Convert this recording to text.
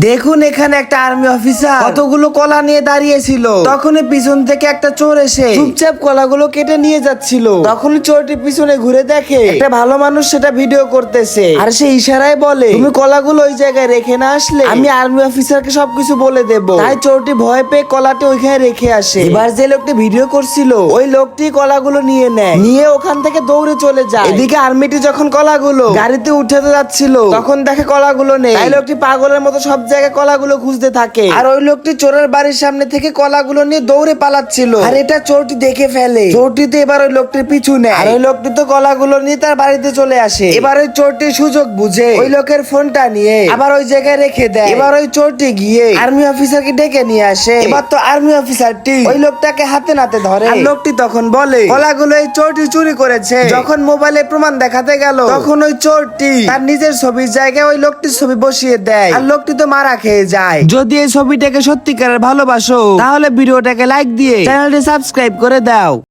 দেখুন এখানে একটা আর্মি অফিসার কতগুলো কলা নিয়ে দাঁড়িয়েছিল। তখনই পিছন থেকে একটা চোর এসে চুপচাপ কলাগুলো কেটে নিয়ে যাচ্ছিল। তখনই চোরটি পিছনে ঘুরে দেখে একটা ভালো মানুষ সেটা ভিডিও করতেছে, আর সে ইশারায় বলে, তুমি কলাগুলো ওই জায়গায় রেখে না আসলে আমি আর্মি অফিসারকে সবকিছু বলে দেব। তাই চোরটি ভয় পেয়ে কলাটি ওইখানে রেখে আসে। এবার যে লোকটি ভিডিও করছিল ওই লোকটি কলাগুলো নিয়ে নেয়, নিয়ে ওখান থেকে দৌড়ে চলে যায়। এদিকে আর্মিটি যখন কলাগুলো গাড়িতে উঠাতে যাচ্ছিল তখন দেখে কলাগুলো নেই। তাই লোকটি পাগলের মতো সব জায়গায় কলাগুলো খুঁজতে থাকে, আর ওই লোকটি চোরের বাড়ির সামনে থেকে কলাগুলো নিয়ে দৌড়ে পালাচ্ছিল। আর এটা চোরটি দেখে ফেলে। চোরটি তো এবার ওই লোকটির পিছু নেয়, আর ওই লোকটি তো কলাগুলো নিয়ে তার বাড়িতে চলে আসে। এবার ওই চোরটি সুযোগ বুঝে ওই লোকের ফোনটা নিয়ে আবার ওই জায়গায় রেখে দেয়। এবার ওই চোরটি গিয়ে আর্মি অফিসারকে ডেকে নিয়ে আসে। এবার তো আর্মি অফিসারটি ওই লোকটাকে হাতে নাতে ধরে, আর লোকটি তখন বলে কলাগুলো এই চোরটি চুরি করেছে। যখন মোবাইলে প্রমাণ দেখাতে গেল তখন ওই চোরটি তার নিজের ছবির জায়গায় ওই লোকটির ছবি বসিয়ে দেয়, আর লোকটি তো মারা খেয়ে যায়। যদি এই ছবিটাকে সত্যিকারের ভালোবাসো তাহলে ভিডিওটাকে লাইক দিয়ে চ্যানেলটি সাবস্ক্রাইব করে দাও।